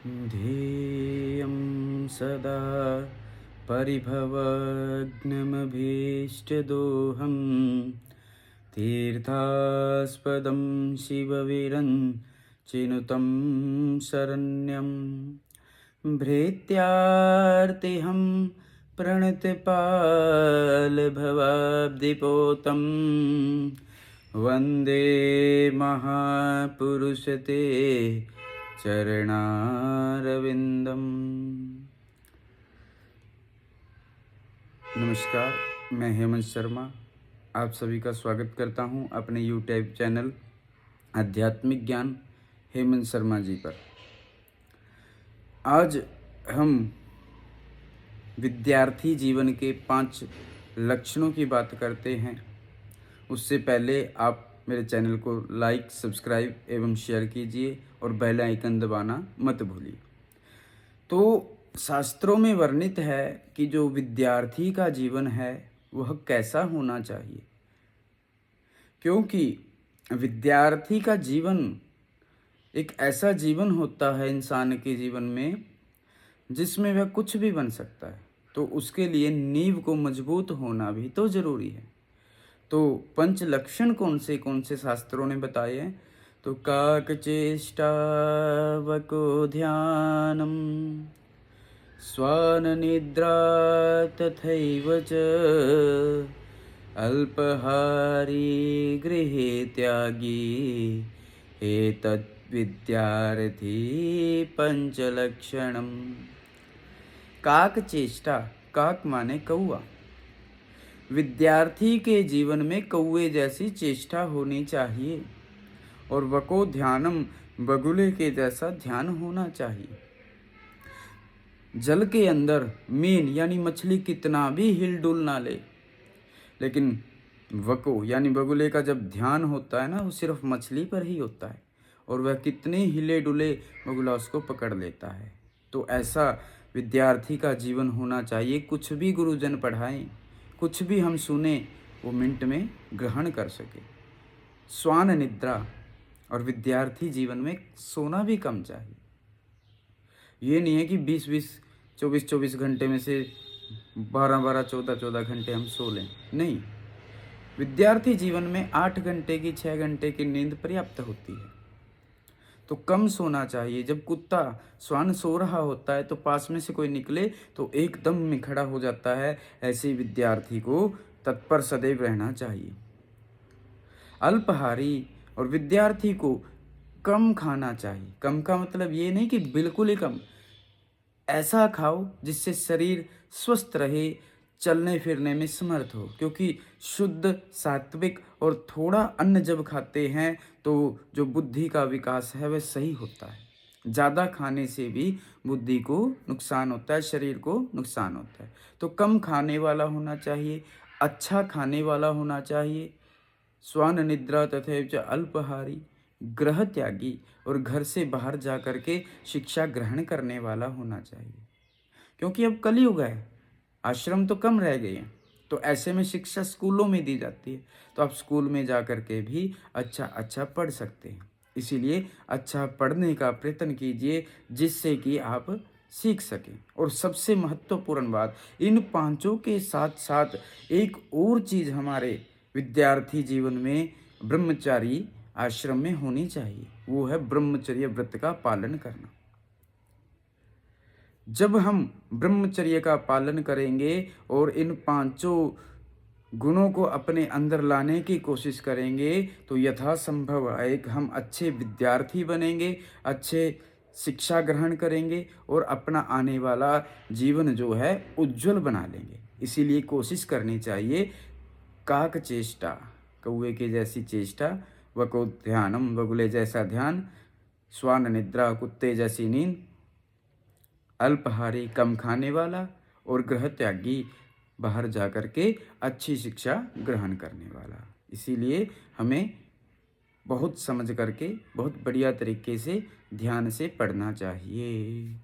ध्येयं सदा परिभवग्नमभीष्टदोहं तीर्थास्पदं शिवविरञ्चिनुतं शरण्यं भृत्यार्तिहं प्रणतपालभवाब्धिपोतं वन्दे महापुरुषते चरणारविंदम। नमस्कार, मैं हेमंत शर्मा आप सभी का स्वागत करता हूं अपने यूट्यूब चैनल आध्यात्मिक ज्ञान हेमंत शर्मा जी पर। आज हम विद्यार्थी जीवन के 5 लक्षणों की बात करते हैं। उससे पहले आप मेरे चैनल को लाइक, सब्सक्राइब एवं शेयर कीजिए और बेल आइकन दबाना मत भूलिए। तो शास्त्रों में वर्णित है कि जो विद्यार्थी का जीवन है वह कैसा होना चाहिए, क्योंकि विद्यार्थी का जीवन एक ऐसा जीवन होता है इंसान के जीवन में जिसमें वह कुछ भी बन सकता है। तो उसके लिए नींव को मजबूत होना भी तो जरूरी है। तो 5 लक्षण कौन से शास्त्रों ने बताए हैं? तो काक चेष्टा वको ध्यानम स्वान निद्रा तथैव च अल्पहारी गृहे त्यागी एतत् विद्यार्थी पंचलक्षणम। काक चेष्टा, काक माने कौआ। विद्यार्थी के जीवन में कौवे जैसी चेष्टा होनी चाहिए और वको ध्यानम, बगुले के जैसा ध्यान होना चाहिए। जल के अंदर मीन यानी मछली कितना भी हिल डुल ना ले, लेकिन वको यानी बगुले का जब ध्यान होता है ना, वो सिर्फ मछली पर ही होता है और वह कितने हिले डुले बगुला उसको पकड़ लेता है। तो ऐसा विद्यार्थी का जीवन होना चाहिए। कुछ भी गुरुजन पढ़ाएं, कुछ भी हम सुने, वो मिनट में ग्रहण कर सके। स्वान निद्रा, और विद्यार्थी जीवन में सोना भी कम चाहिए। ये नहीं है कि 20-20, 24-24 घंटे में से 12-12, 14-14 घंटे हम सो लें। नहीं, विद्यार्थी जीवन में 8 घंटे की, 6 घंटे की नींद पर्याप्त होती है। तो कम सोना चाहिए। जब कुत्ता श्वान सो रहा होता है तो पास में से कोई निकले तो एकदम में खड़ा हो जाता है। ऐसे विद्यार्थी को तत्पर सदैव रहना चाहिए। अल्पहारी, और विद्यार्थी को कम खाना चाहिए। कम का मतलब ये नहीं कि बिल्कुल ही कम। ऐसा खाओ जिससे शरीर स्वस्थ रहे, चलने फिरने में समर्थ हो। क्योंकि शुद्ध, सात्विक और थोड़ा अन्न जब खाते हैं तो जो बुद्धि का विकास है वह सही होता है। ज़्यादा खाने से भी बुद्धि को नुकसान होता है, शरीर को नुकसान होता है। तो कम खाने वाला होना चाहिए, अच्छा खाने वाला होना चाहिए। स्वान निद्रा तथैव च अल्पहारी, ग्रह त्यागी, और घर से बाहर जा कर के शिक्षा ग्रहण करने वाला होना चाहिए। क्योंकि अब कलयुग है, आश्रम तो कम रह गए हैं, तो ऐसे में शिक्षा स्कूलों में दी जाती है। तो आप स्कूल में जा कर के भी अच्छा पढ़ सकते हैं। इसीलिए अच्छा पढ़ने का प्रयत्न कीजिए जिससे कि आप सीख सकें। और सबसे महत्वपूर्ण बात, इन 5 के साथ साथ एक और चीज़ हमारे विद्यार्थी जीवन में ब्रह्मचारी आश्रम में होनी चाहिए। वो है ब्रह्मचर्य व्रत का पालन करना। जब हम ब्रह्मचर्य का पालन करेंगे और इन 5 गुणों को अपने अंदर लाने की कोशिश करेंगे तो यथासंभव एक हम अच्छे विद्यार्थी बनेंगे, अच्छे शिक्षा ग्रहण करेंगे और अपना आने वाला जीवन जो है उज्जवल बना लेंगे। इसीलिए कोशिश करनी चाहिए। काक चेष्टा, कौवे के जैसी चेष्टा, वको ध्यानम, बगुले जैसा ध्यान, स्वान निद्रा, कुत्ते जैसी नींद, अल्पहारी, कम खाने वाला, और गृह त्यागी, बाहर जा कर के अच्छी शिक्षा ग्रहण करने वाला। इसीलिए हमें बहुत समझ करके बहुत बढ़िया तरीके से ध्यान से पढ़ना चाहिए।